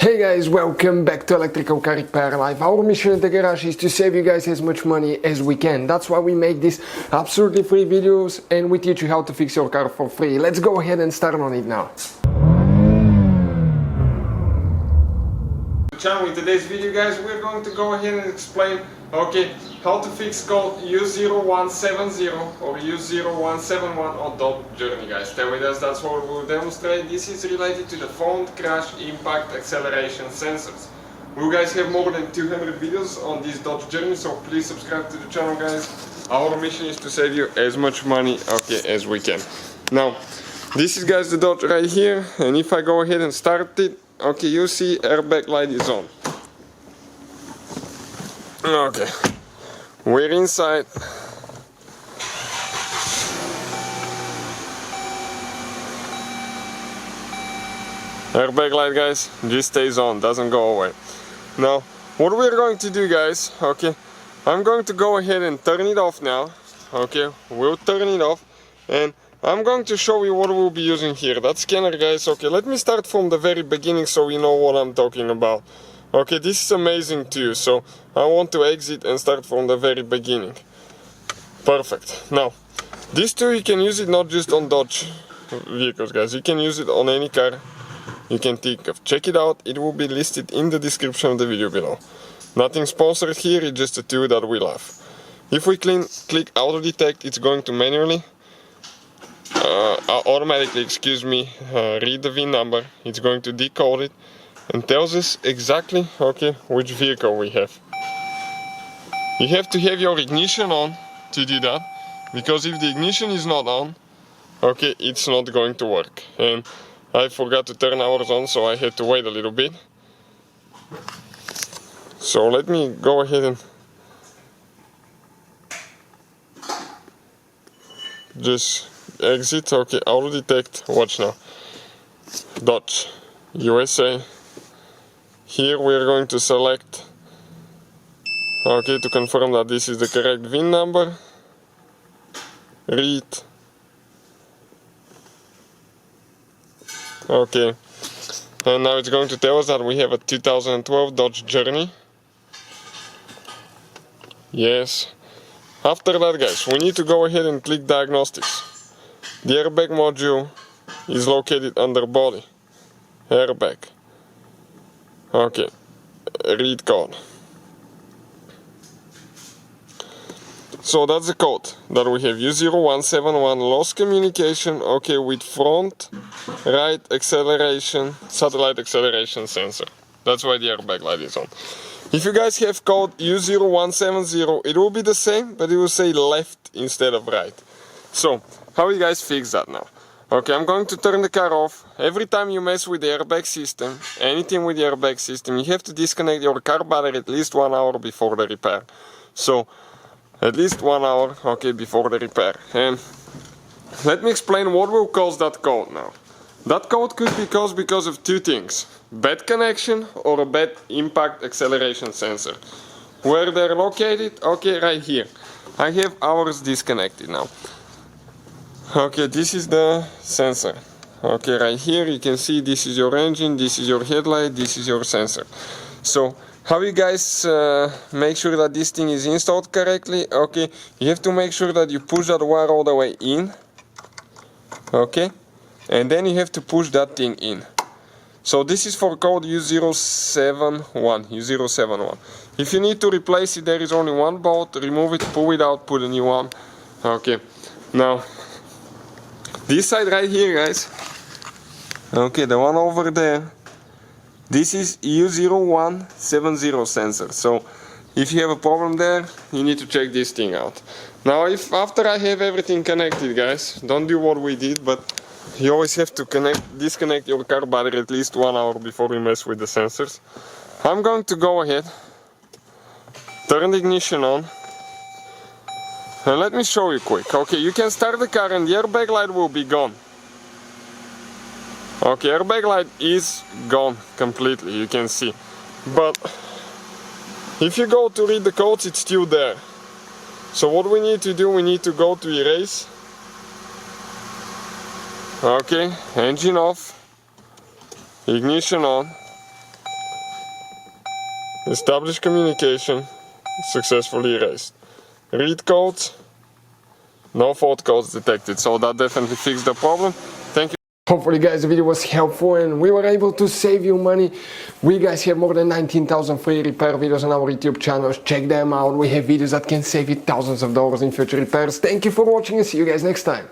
Hey guys, welcome back to Electrical Car Repair Live. Our mission at the garage is to save you guys as much money as we can. That's why we make these absolutely free videos and we teach you how to fix your car for free. Let's go ahead and start on it now. In today's video, guys, we're going to go ahead and explain how to fix code U0170 or U0171 on Dodge Journey, guys. Stay with us, that's what we'll demonstrate. This is related to the front crash impact acceleration sensors. We guys have more than 200 videos on this Dodge Journey, so please subscribe to the channel, guys. Our mission is to save you as much money as we can. Now, this is, guys, the Dodge right here, and if I go ahead and start it, you see airbag light is on. Okay, we're inside. Airbag light, guys, just stays on, doesn't go away. Now, what we're going to do, guys, I'm going to go ahead and turn it off now. We'll turn it off, and I'm going to show you what we'll be using here. That scanner, guys. Let me start from the very beginning so you know what I'm talking about. This is amazing too, so I want to exit and start from the very beginning. Perfect. Now, this tool, you can use it not just on Dodge vehicles, guys. You can use it on any car you can think of. Check it out, it will be listed in the description of the video below. Nothing sponsored here, it's just a tool that we love. If we click auto detect, it's going to manually automatically, read the VIN number. It's going to decode it and tells us exactly which vehicle we have. You have to have your ignition on to do that, because if the ignition is not on, it's not going to work. And I forgot to turn ours on, so I had to wait a little bit. So let me go ahead and just exit. Auto detect, watch now. Dodge USA. Here we are going to select to confirm that this is the correct VIN number. Read. And now it's going to tell us that we have a 2012 Dodge Journey. Yes. After that, guys, we need to go ahead and click diagnostics. The airbag module is located under body. Airbag. Read code. So that's the code that we have. U0171, lost communication, with front right acceleration, satellite acceleration sensor. That's why the airbag light is on. If you guys have code U0170, it will be the same, but it will say left instead of right. So, how you guys fix that now? I'm going to turn the car off. Every time you mess with the airbag system, anything with the airbag system, you have to disconnect your car battery at least 1 hour before the repair. So, at least 1 hour, before the repair. And let me explain what will cause that code now. That code could be caused because of two things. Bad connection or a bad impact acceleration sensor. Where they're located? Right here. I have ours disconnected now. This is the sensor. Right here you can see this is your engine, this is your headlight, this is your sensor. So, how you guys make sure that this thing is installed correctly? You have to make sure that you push that wire all the way in. And then you have to push that thing in. So this is for code U0171. If you need to replace it, there is only one bolt. Remove it, pull it out, put a new one. Now, this side right here, guys. The one over there. This is U0170 sensor. So, if you have a problem there, you need to check this thing out. Now, if after I have everything connected, guys, don't do what we did, but you always have to disconnect your car battery at least 1 hour before you mess with the sensors. I'm going to go ahead, turn the ignition on, and let me show you quick. You can start the car and the airbag light will be gone. Airbag light is gone completely, you can see. But if you go to read the codes, it's still there. So what we need to do, we need to go to erase. Engine off, ignition on, Established communication, successfully erased. Read codes, no fault codes detected, so that definitely fixed the problem. Thank you. Hopefully guys the video was helpful and we were able to save you money. We guys have more than 19,000 free repair videos on our YouTube channels. Check them out. We have videos that can save you thousands of dollars in future repairs. Thank you for watching and see you guys next time.